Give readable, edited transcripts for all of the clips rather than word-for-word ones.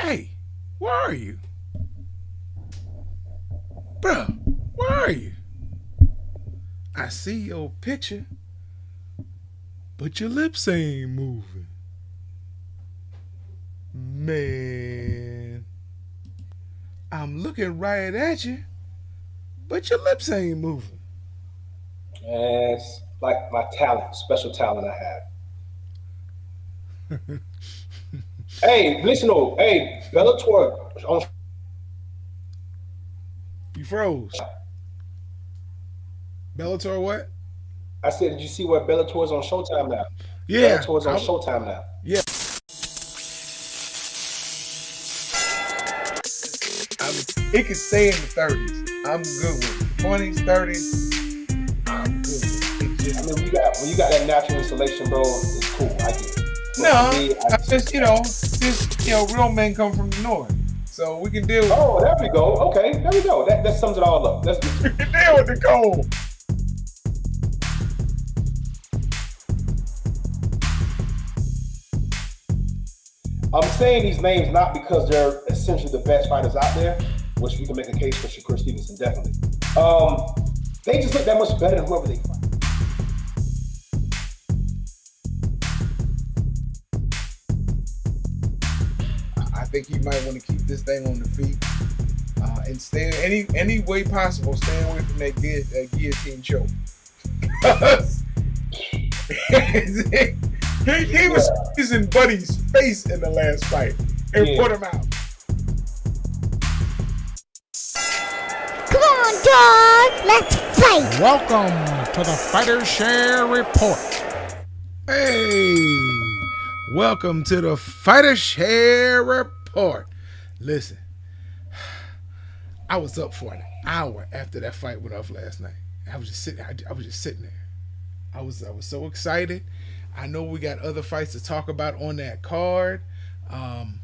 Hey, where are you? Bruh, where are you? I see your picture, but your lips ain't moving. Man, I'm looking right at you, but your lips ain't moving. And it's like my talent, special talent I have. Hey, listen, though. Hey, Bellator on You froze. Bellator what? I said, did you see where Bellator's on Showtime now? Yeah, Bellator's on Showtime now. yeah. It can stay in the 30s. I'm good with it. 20s, 30s. I'm good with it. It I just mean, when you got that natural installation, bro, it's cool. I get it. But for no. me, I I just just real men come from the north, so we can deal with oh, there we go. Okay, there we go. That sums it all up. That's good. we can deal with the cold. I'm saying these names not because they're essentially the best fighters out there, which we can make a case for Shakur Stevenson definitely. Um, they just look that much better than whoever they fight. I think you might want to keep this thing on the feet and stay any way possible. Stay away from that guillotine choke. He was Yeah, squeezing Buddy's face in the last fight and yeah. put him out. Come on, dog. Let's fight. Welcome to the Fighter Share Report. Hey, welcome to the Fighter Share Report. Listen, I was up for an hour after that fight went off last night. I was just sitting. I was just sitting there. I was so excited. I know we got other fights to talk about on that card. Um,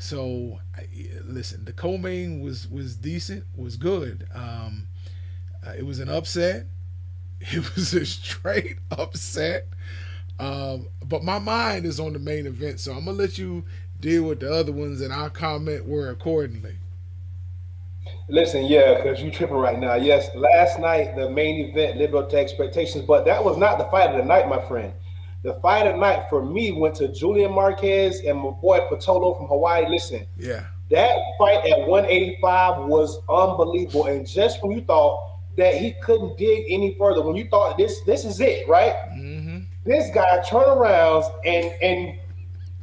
listen, the co-main was decent, was good. It was an upset. It was a straight upset. But my mind is on the main event, so I'm gonna let you deal with the other ones, and I'll comment where accordingly. Listen, yeah, because you tripping right now. Yes, last night the main event lived up to expectations, but that was not the fight of the night, my friend. The fight of the night for me went to Julian Marquez and my boy Patolo from Hawaii. Listen, Yeah. that fight at 185 was unbelievable. And just when you thought that he couldn't dig any further, when you thought this is it, right? Mm-hmm. This guy turnarounds and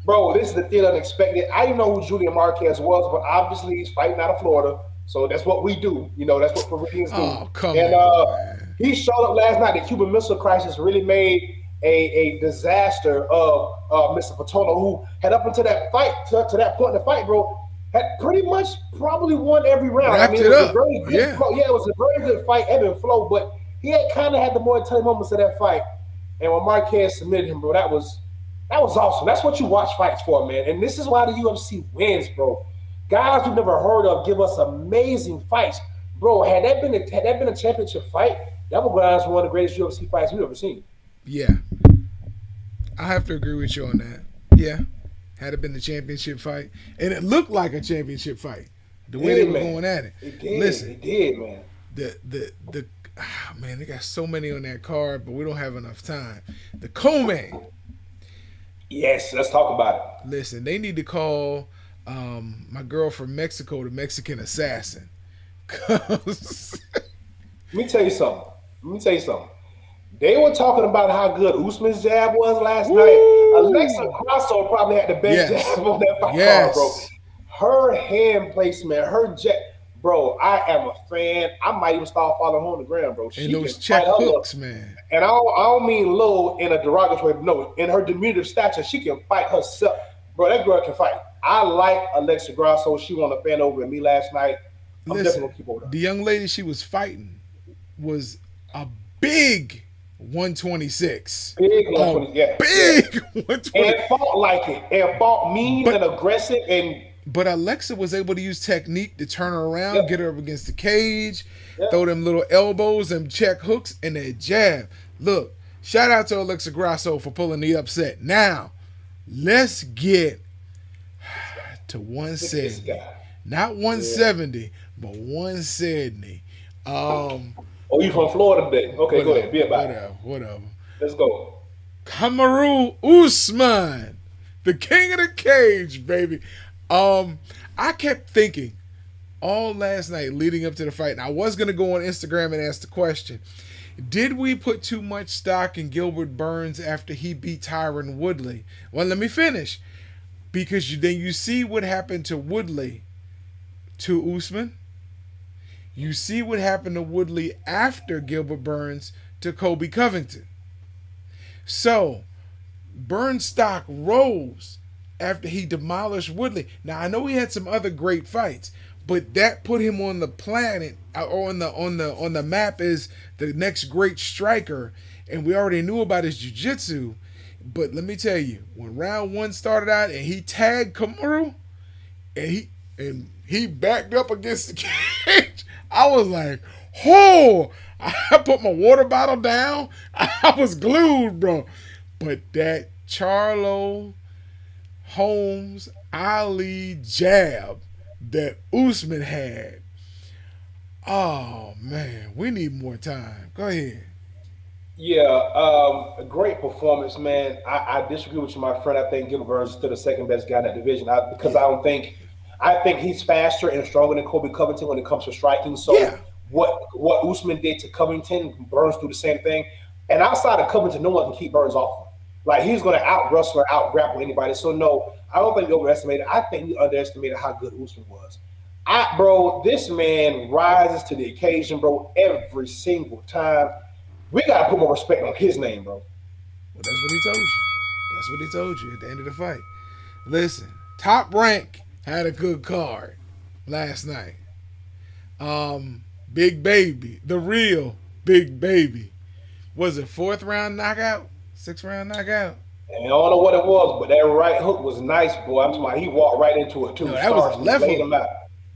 bro, this is the thing unexpected. I didn't know who Julian Marquez was, but obviously he's fighting out of Florida. So that's what we do. That's what Floridians do. Oh, come And on, man. he showed up last night. The Cuban Missile Crisis really made a disaster of Mr. Paterno, who had up until that fight, to that point in the fight, bro, had pretty much probably won every round. I Wrapped mean, it it was a up. very good Yeah. flow. Yeah, it was a very good fight, ebb and flow, but he had kind of had the more telling moments of that fight. And when Marquez submitted him, bro, that was awesome. That's what you watch fights for, man. And this is why the UFC wins, bro. Guys we've never heard of give us amazing fights, bro. Had that been a championship fight, that would go down as one of the greatest UFC fights we've ever seen. Yeah. I have to agree with you on that. Yeah. Had it been the championship fight, and it looked like a championship fight, the It way they did, were man. going at it. It did. Listen, It did, man. the man, they got so many on that card, but we don't have enough time. The co-main, Yes, let's talk about it. listen, they need to call my girl from Mexico the Mexican assassin. 'Cause- Let me tell you something. Let me tell you something. They were talking about how good Usman's jab was last night. Alexa Woo! Grasso probably had the best Yes. jab on that fight card, bro. Yes. Her hand placement, her jab, bro. I am a fan. I might even start following her on the ground, bro. And She can those fight check her little, hooks, man. and I don't mean low in a derogatory, no. In her diminutive stature, she can fight herself, bro. That girl can fight. I like Alexa Grasso. She won a fan over me last night. I'm definitely Listen, gonna keep over her. the young lady she was fighting was a big 126. Big A 120, yeah, yeah. big And 120. fought like it, and fought mean But and aggressive, and but Alexa was able to use technique to turn her around, yep, get her up against the cage, yep. throw them little elbows and check hooks and that jab. Look, shout out to Alexa Grasso for pulling the upset. Now, let's get to to Look at this 170. guy. Not 170, but 170. Um, Oh, you from Florida today? Okay, go ahead. Be about it. whatever. Let's go. Kamaru Usman, the king of the cage, baby. I kept thinking all last night leading up to the fight, and I was gonna go on Instagram and ask the question: did we put too much stock in Gilbert Burns after he beat Tyron Woodley? Well, let me finish, because then you see what happened to Woodley to Usman. You see what happened to Woodley after Gilbert Burns to Kobe Covington. So, Burns' stock rose after he demolished Woodley. Now, I know he had some other great fights, but that put him on the planet, or on the map as the next great striker. And we already knew about his jiu-jitsu. But let me tell you, when round one started out and he tagged Kamaru, and he backed up against the cage, I was like, oh, I put my water bottle down. I was glued, bro. But that Charlo Holmes Ali jab that Usman had, oh man, we need more time. Go ahead. Yeah, a great performance, man. I disagree with you, my friend. I think Gilbert Burns is still the second best guy in that division because I think he's faster and stronger than Kobe Covington when it comes to striking. So Yeah. what Usman did to Covington, Burns do the same thing. And outside of Covington, no one can keep Burns off him. Like he's going to out wrestle or out grapple anybody. So no, I don't think you overestimated. I think you underestimated how good Usman was. Bro, this man rises to the occasion, bro, every single time. We gotta put more respect on his name, bro. Well, that's what he told you. That's what he told you at the end of the fight. Listen, Top Rank had a good card last night. Big Baby, the real Big Baby. Was it fourth round knockout? Sixth round knockout? And I don't know what it was, but that right hook was nice, boy. I'm talking about he walked right into it too. No, that was a left laid hook. him out.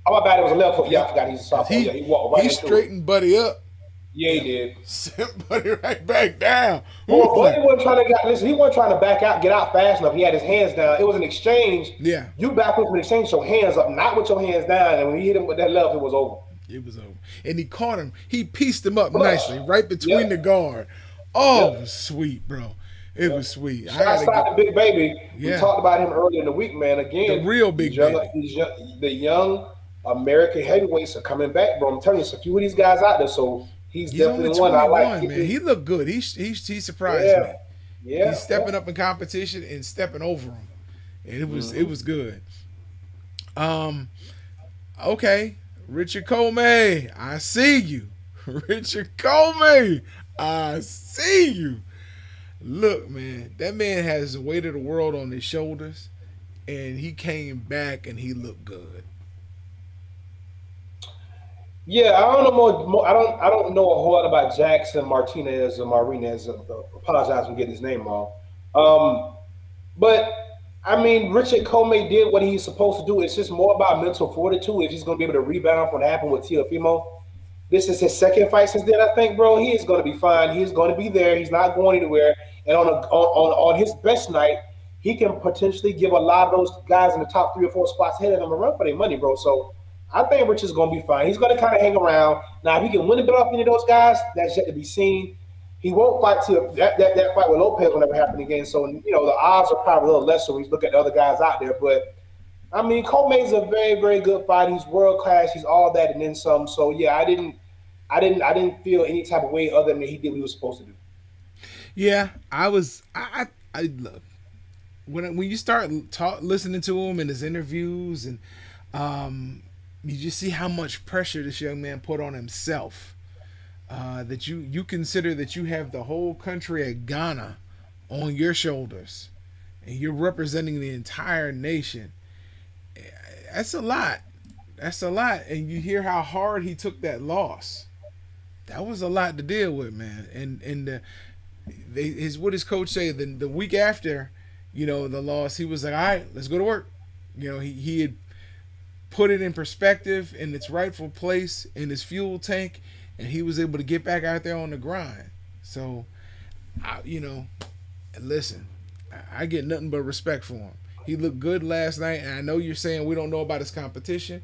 Oh, my bad, it was a left hook. Yeah, I forgot he's a sophomore. Yeah, he walked right he into it. straightened Buddy up. Yeah, he did. Sent Buddy right back down. Well, Buddy wasn't trying to listen. He wasn't trying to back out, get out fast enough. He had his hands down. It was an exchange. Yeah. You back up and exchange your hands up, not with your hands down. And when he hit him with that left, it was over. It was over. And he caught him. He pieced him up Flush. nicely, right between Yep. the guard. Oh, Yep. it was sweet, bro. It was sweet. Shout out to Big Baby. Yeah. We talked about him earlier in the week, man. Again, The real Big Baby. The young American heavyweights are coming back, bro. I'm telling you, there's a few of these guys out there, so he's He's only definitely one I 21, like. man. He looked good. He surprised Yeah. me. Yeah, He's stepping up in competition and stepping over him. And it was good. Okay. Richard Comey, I see you. Richard Comey, I see you. Look, man, that man has the weight of the world on his shoulders, and he came back and he looked good. Yeah, I don't know more. I don't know a whole lot about Jackson Martinez or Marinez. Apologize for getting his name wrong. But I mean, Richard Comey did what he's supposed to do. It's just more about mental fortitude. If he's going to be able to rebound from what happened with Teofimo, this is his second fight since then. I think, bro, he is going to be fine. He's going to be there. He's not going anywhere. And on his best night, he can potentially give a lot of those guys in the top 3 or 4 spots ahead of him a run for their money, bro. So I think Richard's going to be fine. He's going to kind of hang around. Now, if he can win a bit off any of those guys, that's yet to be seen. He won't fight till that fight with Lopez will never happen again. So, you know, the odds are probably a little lesser when you look at the other guys out there. But, I mean, Comey's a very, very good fighter. He's world class. He's all that and then some. So, yeah, I didn't feel any type of way other than he did what he was supposed to do. Yeah, I look, when you start listening to him in his interviews, and you just see how much pressure this young man put on himself. That you consider that you have the whole country of Ghana on your shoulders, and you're representing the entire nation. That's a lot. That's a lot. And you hear how hard he took that loss. That was a lot to deal with, man. And what his coach say the week after, you know, the loss, he was like, all right, let's go to work. You know, he had put it in perspective in its rightful place in his fuel tank, and he was able to get back out there on the grind. So, listen, I get nothing but respect for him. He looked good last night, and I know you're saying we don't know about his competition.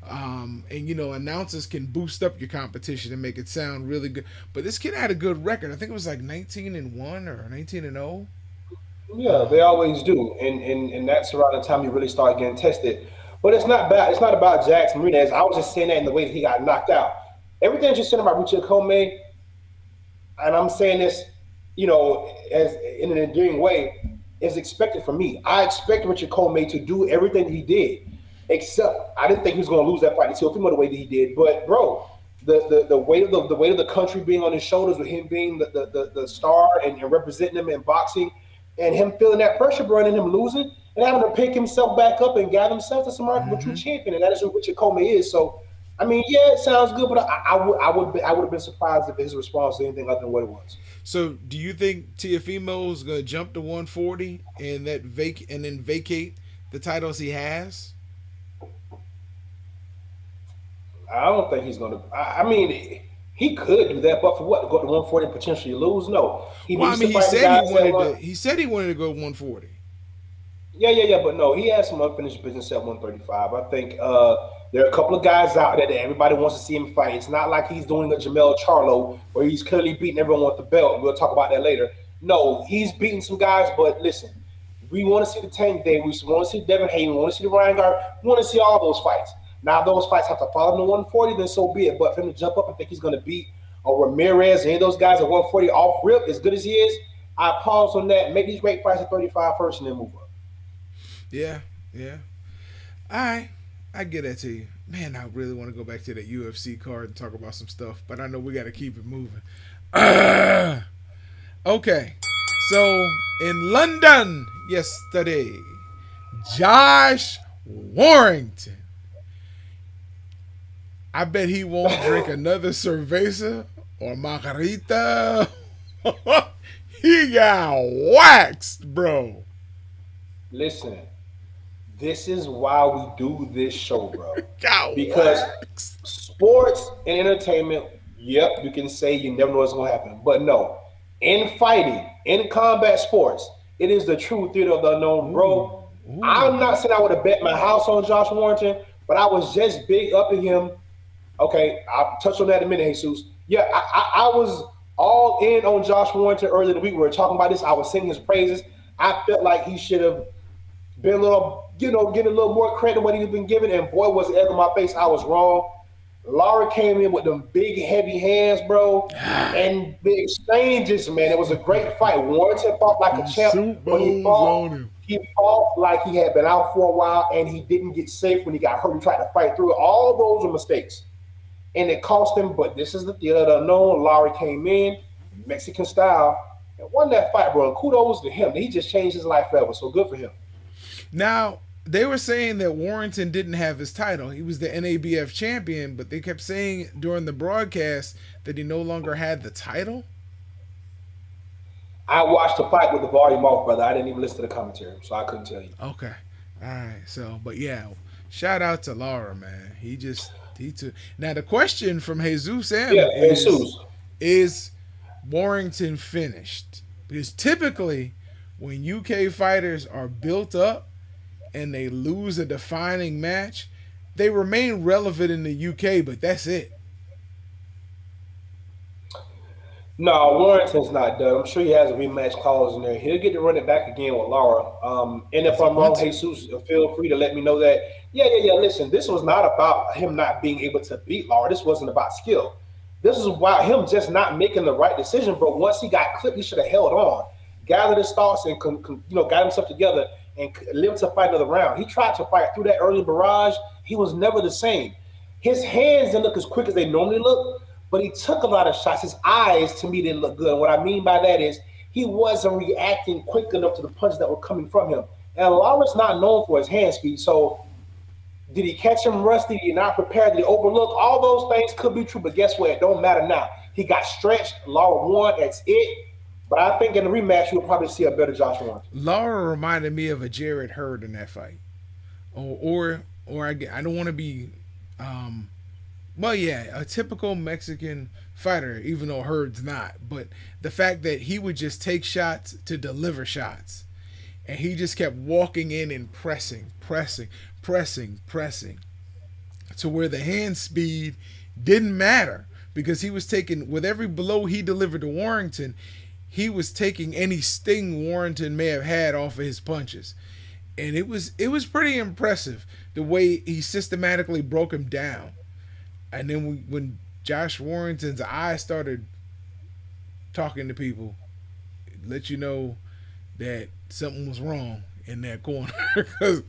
And announcers can boost up your competition and make it sound really good. But this kid had a good record. I think it was like 19-1 or 19-0. Yeah, they always do, and that's around the time you really start getting tested. But it's not bad. It's not about Jax Martinez. I was just saying that in the way that he got knocked out. Everything you're saying about Richard Comey, and I'm saying this, as in an endearing way, is expected from me. I expected Richard Comey to do everything he did, except I didn't think he was going to lose that fight to Teofimo the way that he did. But bro, the weight of the weight of the country being on his shoulders, with him being the star and representing him in boxing, and him feeling that pressure, bro, and him losing and having to pick himself back up and gather himself to some remarkable true champion, and that is who Richard Comey is. So, I mean, yeah, it sounds good, but I would have been surprised if his response was anything other than what it was. So, do you think Teofimo's gonna jump to 140 and then vacate the titles he has? I don't think he's gonna. I mean, he could do that, but for what? To go to 140 and potentially lose? No. He said he wanted to go 140. Yeah. But no, he has some unfinished business at 135. I think there are a couple of guys out there that everybody wants to see him fight. It's not like he's doing a Jamel Charlo where he's clearly beating everyone with the belt. We'll talk about that later. No, he's beating some guys, but listen, we want to see the Tank Davis, we want to see Devin Hayden, we want to see the Ryan Garden, we want to see all those fights. Now, if those fights have to follow him to 140, then so be it. But for him to jump up and think he's going to beat a Ramirez and any of those guys at 140 off rip, as good as he is, I pause on that. Make these great fights at 35 first and then move up. Yeah. All right. I get that to you. Man, I really want to go back to that UFC card and talk about some stuff, but I know we got to keep it moving. Okay. So, in London yesterday, Josh Warrington. I bet he won't drink another cerveza or margarita. He got waxed, bro. Listen, this is why we do this show, bro. Because sports and entertainment, yep, you can say you never know what's going to happen. But no, in fighting, in combat sports, it is the true theater of the unknown, bro. Ooh. I'm not saying I would have bet my house on Josh Warrington, but I was just big up at him. Okay, I'll touch on that in a minute, Jesus. Yeah, I was all in on Josh Warrington earlier in the week. We were talking about this. I was singing his praises. I felt like he should have been a little, getting a little more credit than what he's been given. And boy, was it ever my face. I was wrong. Lara came in with them big, heavy hands, bro. And the exchanges, man, it was a great fight. Warrington fought like a champ. When he fought like he had been out for a while, and he didn't get safe when he got hurt. He tried to fight through it. All those were mistakes. And it cost him, but this is the theater of the unknown. Lowry came in, Mexican style, and won that fight, bro. And kudos to him. He just changed his life forever, so good for him. Now, they were saying that Warrington didn't have his title. He was the NABF champion, but they kept saying during the broadcast that he no longer had the title. I watched the fight with the volume off, brother. I didn't even listen to the commentary, so I couldn't tell you. Okay. All right. So, but yeah, shout out to Lara, man. He took. Now, the question from Jesus M is Warrington finished? Because typically, when UK fighters are built up and they lose a defining match, they remain relevant in the UK, but that's it. No, Warrington's not done. I'm sure he has a rematch clause in there. He'll get to run it back again with Lara. And if I'm wrong, Jesus, feel free to let me know that. Yeah. Listen, this was not about him not being able to beat Lara. This wasn't about skill. This is about him just not making the right decision. But once he got clipped, he should have held on, gathered his thoughts, and got himself together and lived to fight another round. He tried to fight through that early barrage. He was never the same. His hands didn't look as quick as they normally look, but he took a lot of shots. His eyes, to me, didn't look good. And what I mean by that is he wasn't reacting quick enough to the punches that were coming from him. And Lara's not known for his hand speed. So did he catch him rusty? Did he not prepare? Did he overlook? All those things could be true, but guess what? It don't matter now. He got stretched. Lara won. That's it. But I think in the rematch, you'll probably see a better Josh Warrington. Lara reminded me of a Jarrett Hurd in that fight. Or I don't want to be well, yeah, a typical Mexican fighter, even though Hurd's not. But the fact that he would just take shots to deliver shots. And he just kept walking in and pressing, to where the hand speed didn't matter because he was taking, with every blow he delivered to Warrington, he was taking any sting Warrington may have had off of his punches. And it was pretty impressive the way he systematically broke him down. And then when Josh Warrington's eyes started talking to people, it let you know that something was wrong in that corner because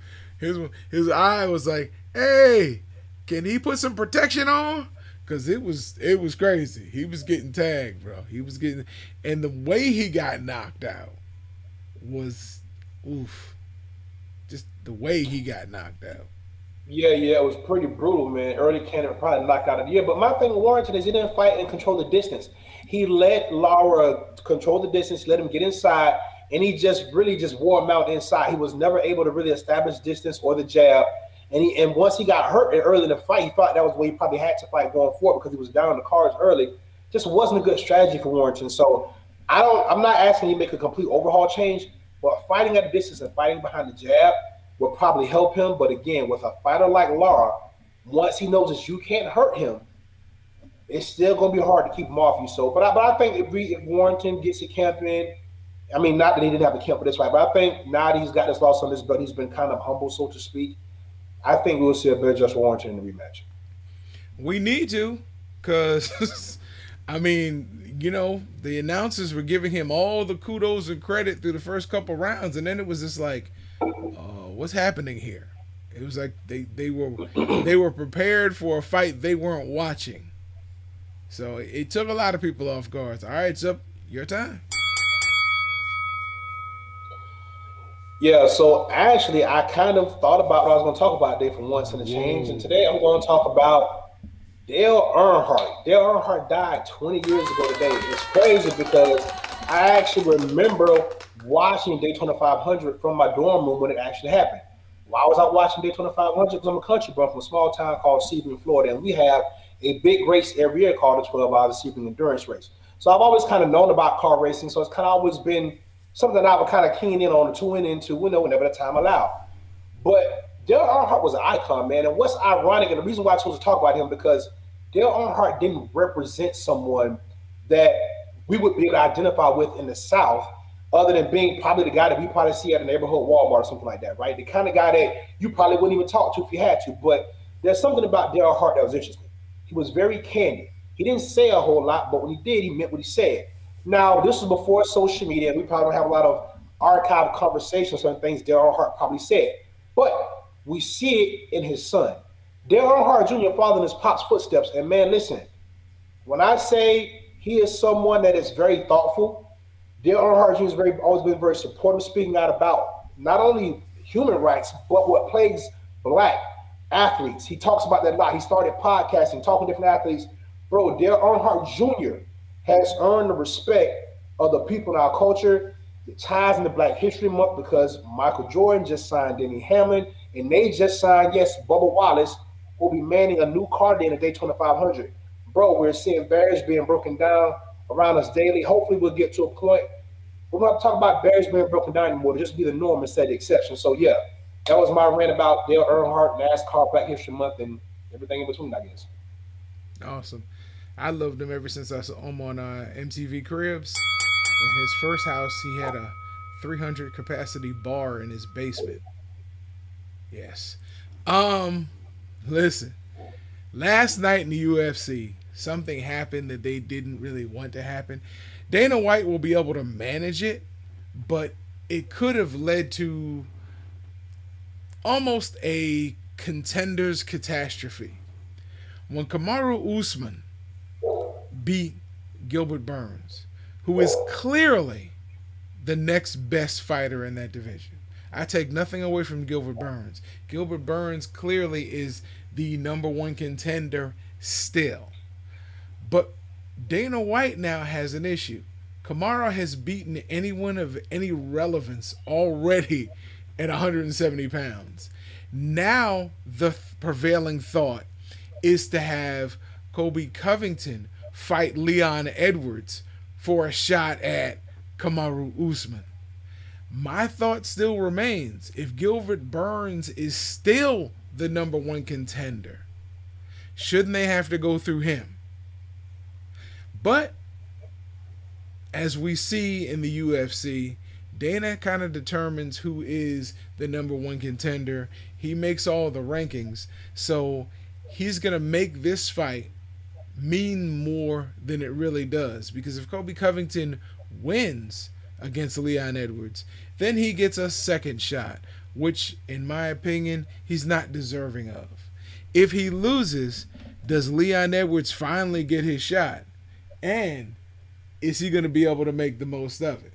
his eye was like, "Hey, can he put some protection on?" Because it was crazy. He was getting tagged, bro. He was getting, and the way he got knocked out was oof. Just the way he got knocked out. Yeah, it was pretty brutal, man. Early Cannon probably knocked out of the year. But my thing with Warrington is he didn't fight and control the distance. He let Lara control the distance, let him get inside, and he just really just wore him out inside. He was never able to really establish distance or the jab. And once he got hurt early in the fight, he thought that was where he probably had to fight going forward because he was down in the cards early. Just wasn't a good strategy for Warrington. So I'm not asking you to make a complete overhaul change, but fighting at a distance and fighting behind the jab will probably help him. But again, with a fighter like Lara, once he knows that you can't hurt him, it's still going to be hard to keep him off you. So, but I think if Warrington gets a camp in, I mean, not that he didn't have a camp for this fight, but I think now that he's got this loss on his belt, he's been kind of humble, so to speak. I think we'll see a better Josh Warrington in the rematch. We need to, because, I mean, the announcers were giving him all the kudos and credit through the first couple rounds, and then it was just like, what's happening here? It was like they were prepared for a fight they weren't watching. So it took a lot of people off guard. All right, Zup, your time. Yeah, so actually, I kind of thought about what I was going to talk about today for once in a change. And today I'm going to talk about Dale Earnhardt. Dale Earnhardt died 20 years ago today. It's crazy because I actually remember watching Daytona 500 from my dorm room when it actually happened. Why was I watching Daytona 500? Because I'm a country boy from a small town called Sebring, Florida, and we have a big race every year called the 12-hour Sebring Endurance Race. So I've always kind of known about car racing, so it's kind of always been something I would kind of keen in on and tune into, whenever the time allowed. But Dale Earnhardt was an icon, man. And what's ironic, and the reason why I chose to talk about him, because Dale Earnhardt didn't represent someone that we would be able to identify with in the South, other than being probably the guy that we probably see at a neighborhood Walmart or something like that, right? The kind of guy that you probably wouldn't even talk to if you had to. But there's something about Dale Earnhardt that was interesting. He was very candid. He didn't say a whole lot, but when he did, he meant what he said. Now, this was before social media, and we probably don't have a lot of archived conversations on things Dale Earnhardt probably said. But we see it in his son. Dale Earnhardt Jr. following his pop's footsteps. And man, listen, when I say he is someone that is very thoughtful, Dale Earnhardt Jr. has always been very supportive, speaking out about not only human rights, but what plagues Black athletes. He talks about that a lot. He started podcasting, talking to different athletes. Bro, Dale Earnhardt Jr. has earned the respect of the people in our culture. It ties into Black History Month because Michael Jordan just signed Denny Hamlin, and they just signed, yes, Bubba Wallace, who will be manning a new car day in the Daytona 500. Bro, we're seeing barriers being broken down around us daily. Hopefully we'll get to a point we're going to talk about barriers being broken down anymore. It'll just be the norm instead of the exception. So, yeah, that was my rant about Dale Earnhardt, NASCAR, Black History Month, and everything in between, I guess. Awesome. I loved him ever since I saw him on MTV Cribs. In his first house, he had a 300 capacity bar in his basement. Yes. Listen. Last night in the UFC, something happened that they didn't really want to happen. Dana White will be able to manage it, but it could have led to almost a contender's catastrophe. When Kamaru Usman beat Gilbert Burns, who is clearly the next best fighter in that division. I take nothing away from Gilbert Burns. Gilbert Burns clearly is the number one contender still. But Dana White now has an issue. Kamaru has beaten anyone of any relevance already at 170 pounds. Now the prevailing thought is to have Colby Covington fight Leon Edwards for a shot at Kamaru Usman. My thought still remains: if Gilbert Burns is still the number one contender, shouldn't they have to go through him? But as we see in the UFC, Dana kind of determines who is the number one contender. He makes all the rankings. So he's going to make this fight mean more than it really does. Because if Colby Covington wins against Leon Edwards, then he gets a second shot, which, in my opinion, he's not deserving of. If he loses, does Leon Edwards finally get his shot? And is he going to be able to make the most of it?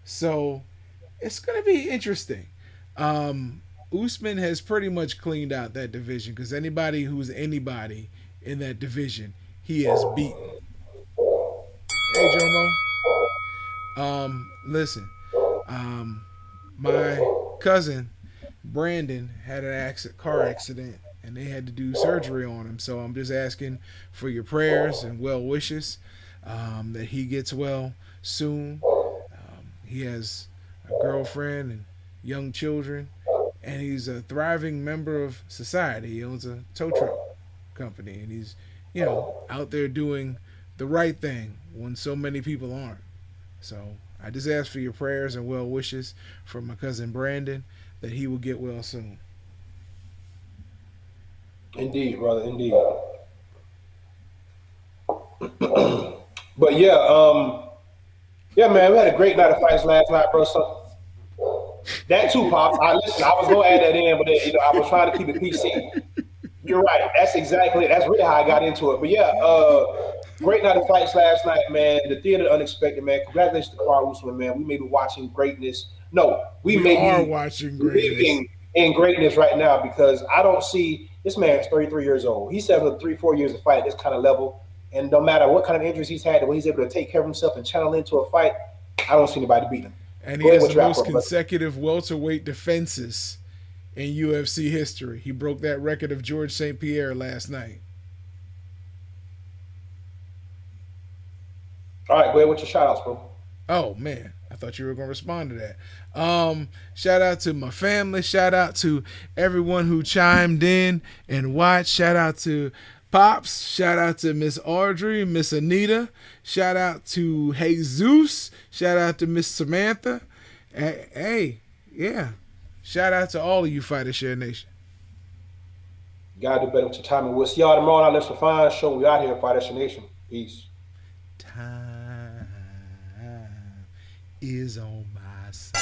So it's going to be interesting. Usman has pretty much cleaned out that division because anybody who's anybody in that division, he has beaten. Hey, Jomo. Listen. My cousin Brandon had an car accident and they had to do surgery on him. So I'm just asking for your prayers and well wishes that he gets well soon. He has a girlfriend and young children, and he's a thriving member of society. He owns a tow truck company, and he's, out there doing the right thing when so many people aren't. So I just ask for your prayers and well wishes for my cousin Brandon that he will get well soon. Indeed, brother, indeed. But yeah, man, we had a great night of fights last night, bro. So that too, Pops. I was gonna add that in, but I was trying to keep it PC. You're right. That's really how I got into it. But yeah, great night of fights last night, man. The theater of the unexpected, man. Congratulations to Kamaru Usman, man. We may be watching greatness. No, we may be watching greatness. Living in greatness right now because I don't see this man's 33 years old. He's having 3-4 years to fight at this kind of level. And no matter what kind of injuries he's had, the way he's able to take care of himself and channel into a fight, I don't see anybody beat him. And he has the most consecutive welterweight defenses in UFC history. He broke that record of George St. Pierre last night. All right, go ahead with your shout outs, bro. Oh, man. I thought you were going to respond to that. Shout out to my family. Shout out to everyone who chimed in and watched. Shout out to Pops. Shout out to Miss Audrey, Miss Anita. Shout out to Jesus. Shout out to Miss Samantha. Hey, yeah. Shout out to all of you Fighter Share Nation. You gotta do better with your time. And we'll see y'all tomorrow on our Let's Refine show. We out here at Fighter Share Nation. Peace. Time is on my side.